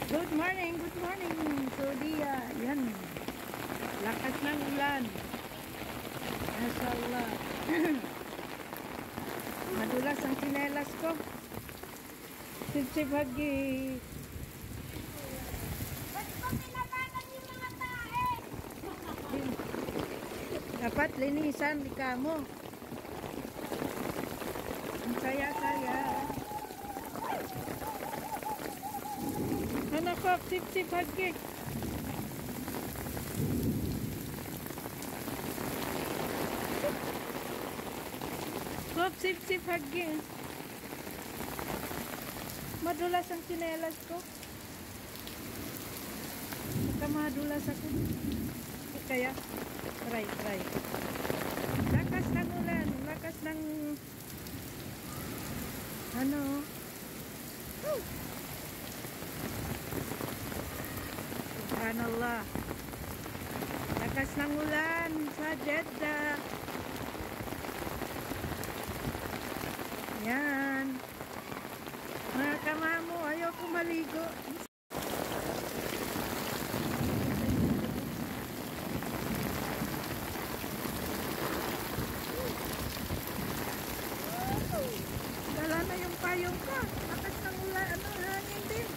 Good morning, good morning. So yan. Lakas ng ulan. Masyaallah. Madulas ang tsinelas ko. Sipsipagi. Ba't ko pinatagan yung mga tae? Dapat linisan ika mo. Ang saya-saya. Anak ko, sipsipagi. Hop, sipsipagi. Madulas ang tsinelas ko. Baka madulas ako. Kaya, try. Lakas ng ulan. Lakas ng ano. Subhanallah. Lakas ng ulan sa Jeddah. Yan. Mga kamamo, ayoko maligo. Dala na yung payong ko. Lakas ng ulan, hangin din.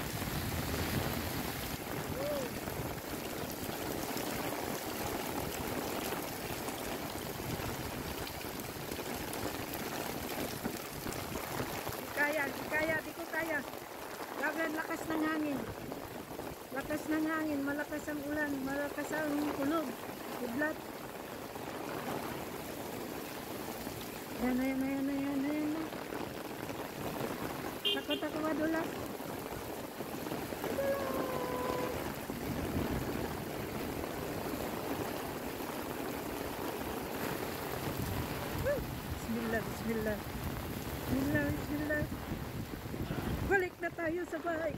Di ko kaya. Lagan, lakas ng hangin. Lakas ng hangin, malakas ang ulan, malakas ang kulog. Udlat. Yan. Takot ako madulas. Bismillah. Balik na tayo sa bahay.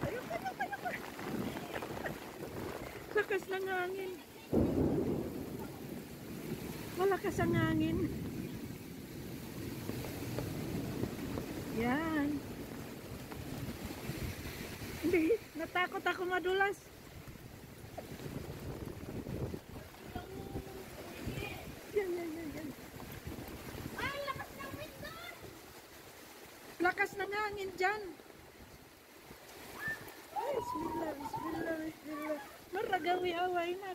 Ayun. Lakas ng hangin. Malakas ang hangin. Yan. Hindi, natakot ako madulas. Yan. Ay, lakas ng wind doon! Lakas ng hangin dyan. Ay, bismillah. Maragawi away na.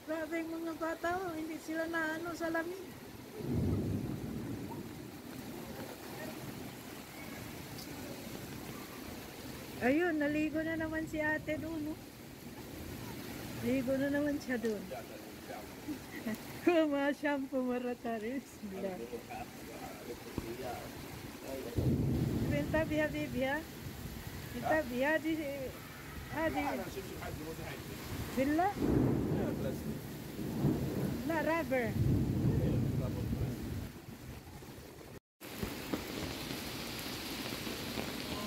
Grabe yung mga bata, hindi sila na sa lamig. Ayun, naligo na naman si ate doon, no? Ligo na naman siya doon. Shampoo marataris. Pinta biya bibya. Pinta biya di Villa? Na rubber.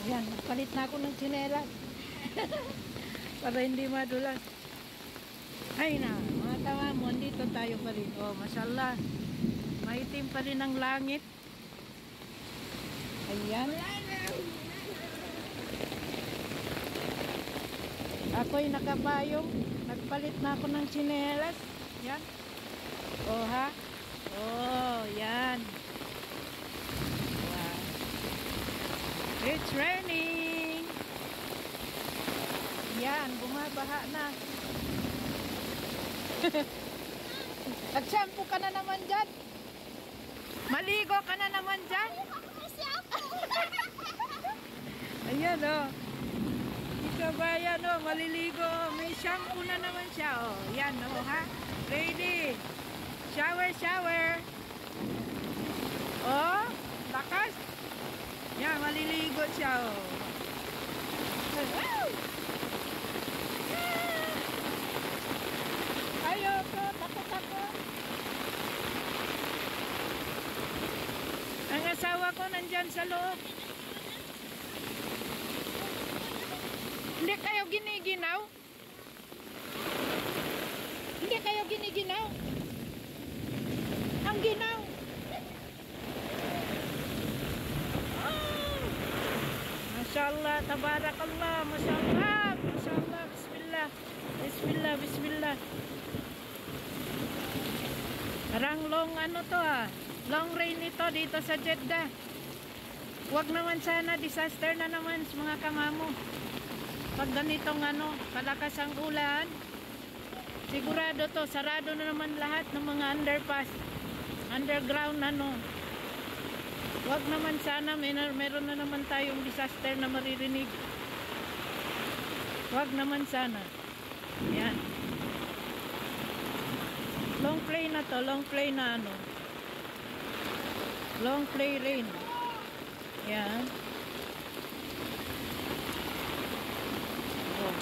Yan, palit na ako ng tsinelas. Para hindi madulas. Ay na, mga tawa mo, dito tayo pa rin. Oh, mashallah. Maitim pa rin ang langit. Ayan. Ako'y nakapayong. Nagpalit na ako ng tsinelas. Yan. Oh, ha? Oh, yan. Wow. It's raining. Yan, bumabaha na. Nag-shampoo ka na naman dyan. Maligo ka na naman dyan. Ayan, oh. Ikabayan, oh. Maliligo. May shampoo na naman siya, oh. Yan, oh, ha. Ready. Shower. Oh, lakas. Yan, maliligo siya, oh. Ayoko, takot ako. Ang asawa ko nandyan sa loob. Hindi kayo giniginaw? Hindi kayo giniginaw? Ang ginaw. mashallah, tabarakallah, mashallah, mashallah, bismillah, bismillah, bismillah. Parang long ano to long rain ito dito sa Jeddah. Huwag naman sana, disaster na naman mga kamamo. Pag ganitong ano, kalakas ang ulan, sigurado to, sarado na naman lahat ng mga underpass, underground ano. Huwag naman sana, meron na naman tayong disaster na maririnig. Huwag naman sana. Yan. Long play na to, long play na ano. Long play rain. Yan. Oh.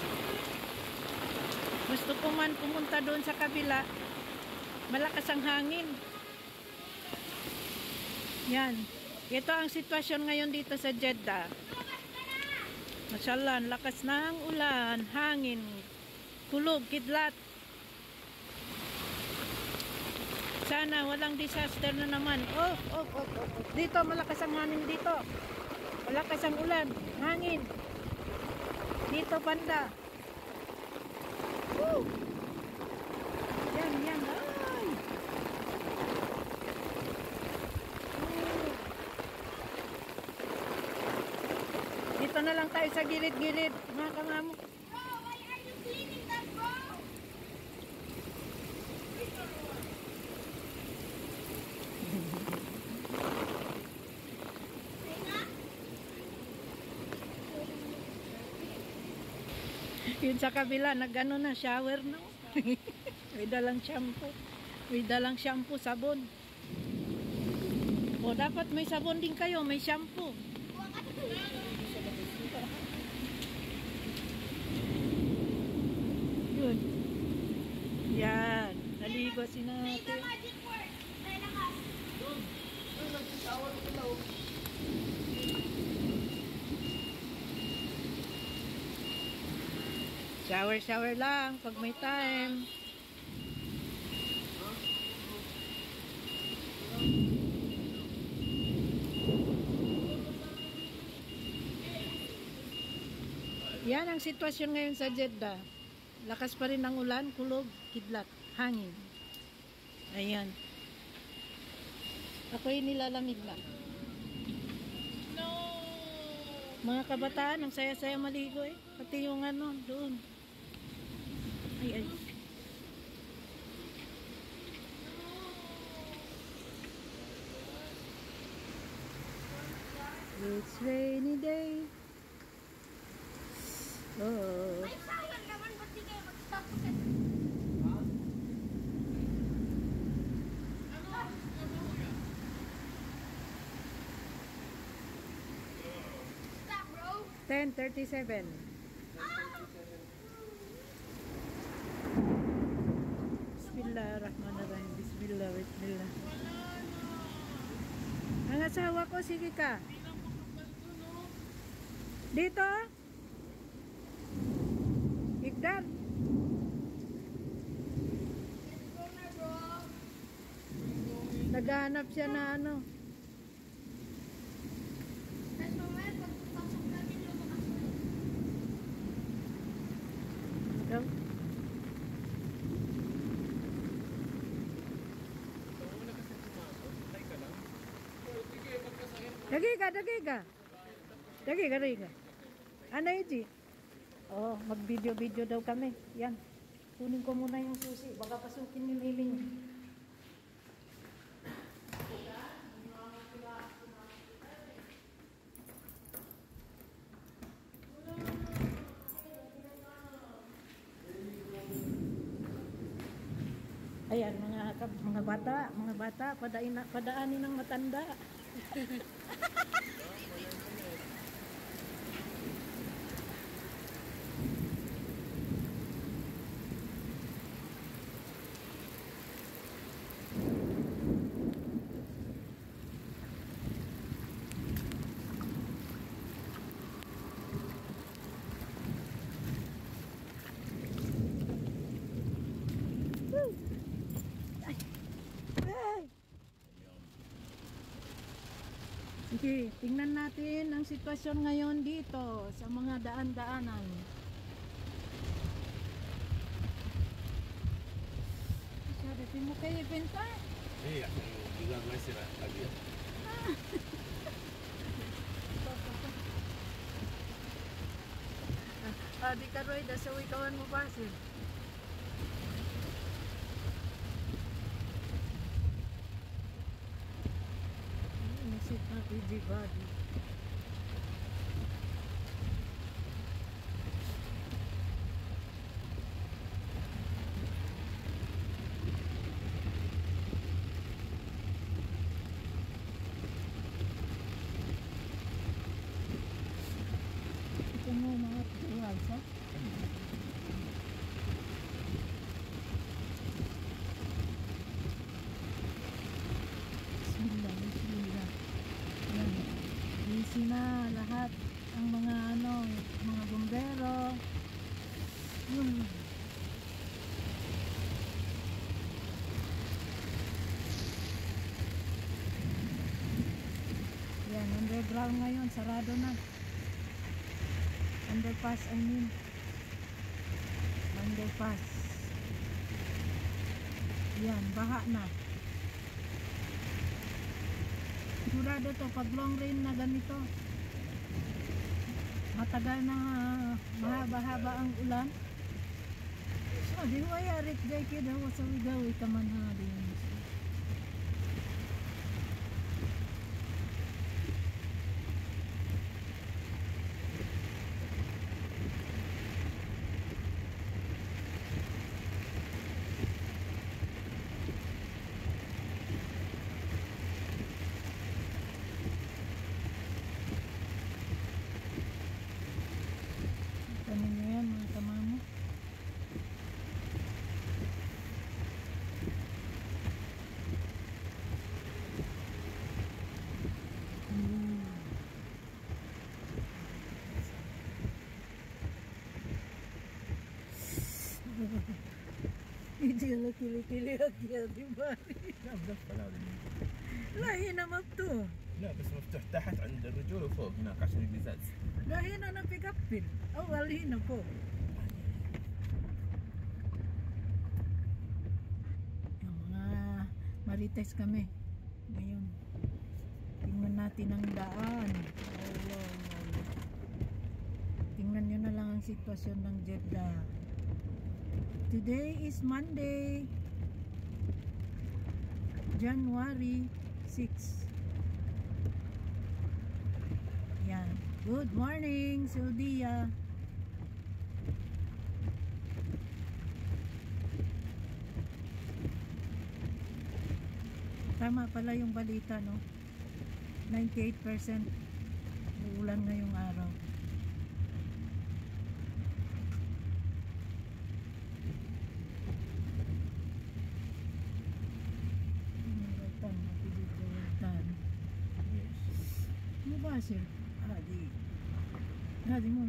Gusto ko man pumunta doon sa kabila. Malakas ang hangin. Yan. Ito ang sitwasyon ngayon dito sa Jeddah. Mashallah, lakas ng ulan, hangin, kulog, kidlat. Sana walang disaster na naman. Oh. Dito, malakas ang hangin dito. Malakas ang ulan, hangin. Dito, banda. Woo! Yan. Ay! Dito na lang tayo sa gilid-gilid, mga kamamo. Bro, why are you cleaning that, bro? Yun sa kabila, nag-ano na, shower na. May dalang shampoo. May dalang shampoo, sabon. O, dapat may sabon din kayo, may shampoo. Yun. Yan. Naligo si Say the natin. magic word. Say lakas. Shower lang pag may time. Yan ang sitwasyon ngayon sa Jeddah. Lakas pa rin ang ulan, kulog, kidlat, hangin. Ayan. Ako'y nilalamig na. No. Mga kabataan, ang saya-saya maligo eh. Pati yung ano, doon. Ay. It's rainy day. Oh. Ay, sayang naman. Ba't di kayo mag-stop agad? Stop, bro. 10:37. Bismillahirrahmanirrahim. Bismillah. Ang asawa ko, sige ka. Dito? Igdar. Go na, bro. Naghahanap siya na ano. Tapos mamaya, pagpasok natin, lumakas na. Daw. Dagi ka. Ano yun, oh, mag-video daw kami. Yan. Kunin ko muna yung susi. Baka pasukin ni Liling. Ayan, mga bata, padaanin ng matanda. Sige, tingnan natin ang sitwasyon ngayon dito sa mga daan-daanan. Sabi mo kayo ibenta? ايه عشان الجدار ما يصير ابيض. Di ka Roy, sa wikawan mo ba sir? Inisip na PG body. Ito mo mga tuwal sa? Bismillah, bismillah. Yan. Busy na lahat ang mga mga bombero. Yan, underground ngayon, sarado na. Underpass, I mean. Underpass. Yan, baha na. Sigurado to, pag long rain na ganito, matagal na mahaba-haba ang ulan. So, di ko ayarit jay kida ko sa wigawi kaman ha din. Kanin nyo yan mga kamamo. Hindi na kili-kili agya, di ba? لا مقفل هذا. Lahi na mabto. لا بس مفتوح تحت عند الرجول وفوق هناك عشان القزاز. Lahi na na pick-upin. Awali na po. Yung mga marites kami. Ngayon. Tingnan natin ang daan. Allah. Tingnan nyo na lang ang sitwasyon ng Jeddah. Today is Monday, January 6. Yan. Good morning, Saudia. Tama pala yung balita, no? 98% uulan ngayong araw. Mubasir. Hadi. Hadi mo